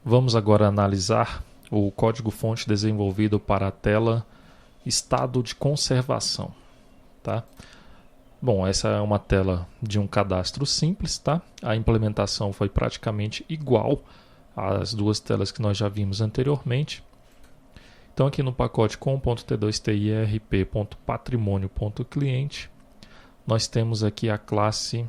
Vamos agora analisar o código-fonte desenvolvido para a tela Estado de conservação. Tá? Bom, essa é uma tela de um cadastro simples. Tá? A implementação foi praticamente igual às duas telas que nós já vimos anteriormente. Então aqui no pacote com.t2tirp.patrimônio.cliente, nós temos aqui a classe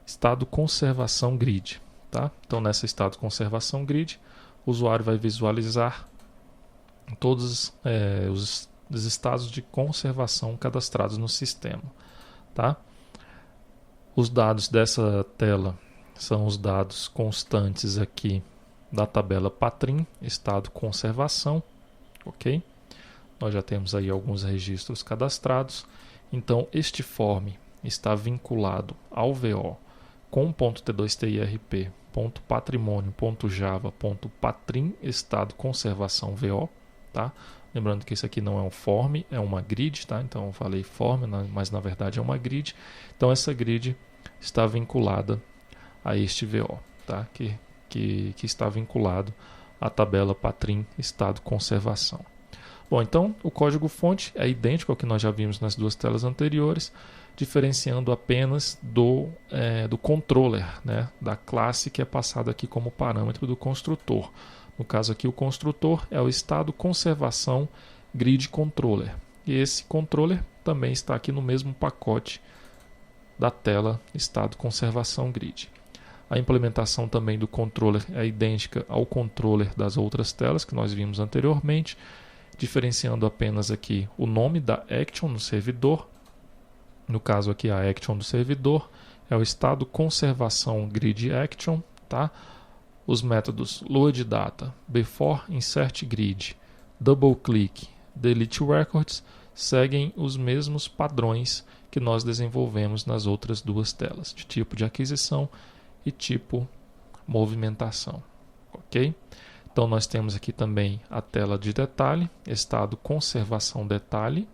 Estado Conservação Grid. Tá? Então nessa Estado Conservação Grid, o usuário vai visualizar todos os estados de conservação cadastrados no sistema. Tá? Os dados dessa tela são os dados constantes aqui da tabela Patrim, estado conservação, ok? Nós já temos aí alguns registros cadastrados, então este form está vinculado ao VO com.t2tirp.patrimônio.java.patrim estado conservação VO, tá? Lembrando que isso aqui não é um form, é uma grid, tá? Então eu falei form, mas na verdade é uma grid. Então essa grid está vinculada a este VO, tá? Que está vinculado à tabela Patrim estado conservação. Bom, então o código-fonte é idêntico ao que nós já vimos nas duas telas anteriores, diferenciando apenas do controller, né, da classe que é passada aqui como parâmetro do construtor. No caso aqui, o construtor é o estado conservação grid controller. E esse controller também está aqui no mesmo pacote da tela estado conservação grid. A implementação também do controller é idêntica ao controller das outras telas que nós vimos anteriormente, diferenciando apenas aqui o nome da action no servidor. No caso aqui, a action do servidor é o estado conservação grid action, tá? Os métodos load data, before insert grid, double click, delete records seguem os mesmos padrões que nós desenvolvemos nas outras duas telas, de tipo de aquisição e tipo movimentação, ok? Então nós temos aqui também a tela de detalhe, estado conservação detalhe,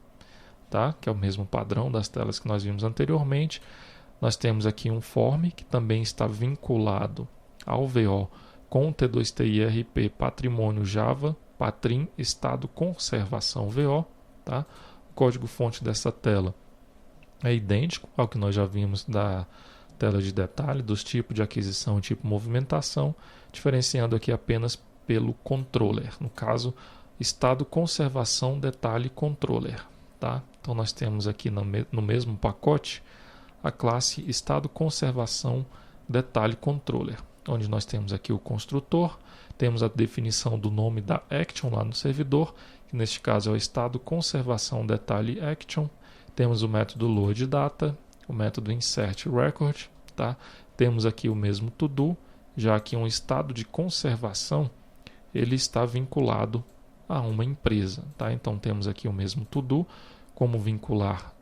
tá? Que é o mesmo padrão das telas que nós vimos anteriormente. Nós temos aqui um form que também está vinculado ao VO com T2TIRP patrimônio Java, patrim estado conservação VO, tá? O código-fonte dessa tela é idêntico ao que nós já vimos da tela de detalhe, dos tipos de aquisição e tipo movimentação, diferenciando aqui apenas pelo controller, no caso, estado conservação detalhe controller. Tá? Então nós temos aqui no mesmo pacote a classe estado conservação detalhe controller, onde nós temos aqui o construtor, temos a definição do nome da action lá no servidor, que neste caso é o estado conservação detalhe action, temos o método load data, o método insert record, tá? Temos aqui o mesmo to-do, já que um estado de conservação ele está vinculado a uma empresa, tá? Então temos aqui o mesmo to-do, como vincular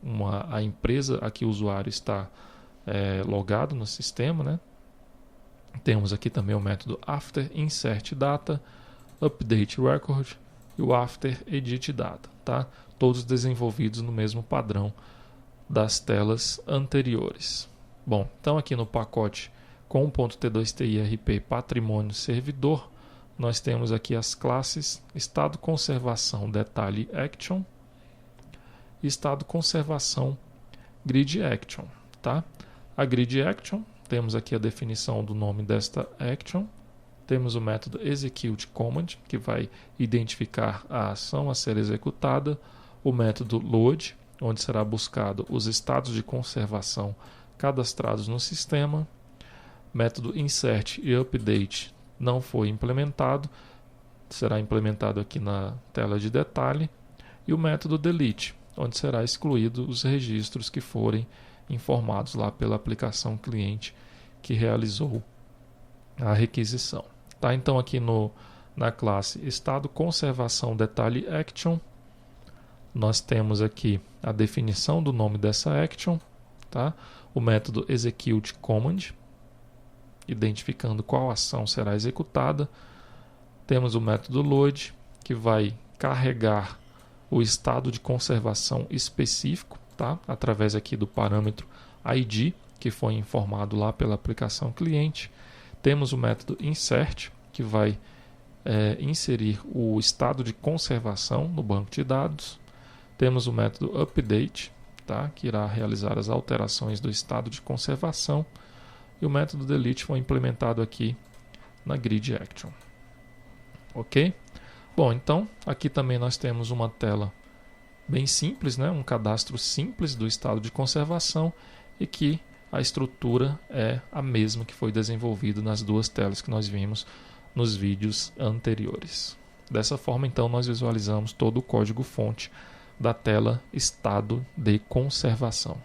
a empresa a que o usuário está logado no sistema, né? Temos aqui também o método after insert data, update record e o after edit data, tá? Todos desenvolvidos no mesmo padrão das telas anteriores. Bom, então aqui no pacote com.t2tirp patrimônio servidor, nós temos aqui as classes estado conservação detalhe action e estado conservação grid action, tá? A grid action, temos aqui a definição do nome desta action, temos o método execute command, que vai identificar a ação a ser executada, o método load, onde será buscado os estados de conservação cadastrados no sistema, método insert e update não foi implementado, será implementado aqui na tela de detalhe, e o método delete, onde será excluído os registros que forem informados lá pela aplicação cliente que realizou a requisição. Tá? Então aqui na classe estado conservação detalhe action, nós temos aqui a definição do nome dessa action, tá? O método execute command, identificando qual ação será executada. Temos o método load, que vai carregar o estado de conservação específico, tá? Através aqui do parâmetro ID, que foi informado lá pela aplicação cliente. Temos o método insert, que vai inserir o estado de conservação no banco de dados. Temos o método update, tá? Que irá realizar as alterações do estado de conservação. E o método delete foi implementado aqui na grid action. Ok? Bom, então aqui também nós temos uma tela bem simples, né? Um cadastro simples do estado de conservação e que a estrutura é a mesma que foi desenvolvida nas duas telas que nós vimos nos vídeos anteriores. Dessa forma, então, nós visualizamos todo o código-fonte da tela estado de conservação.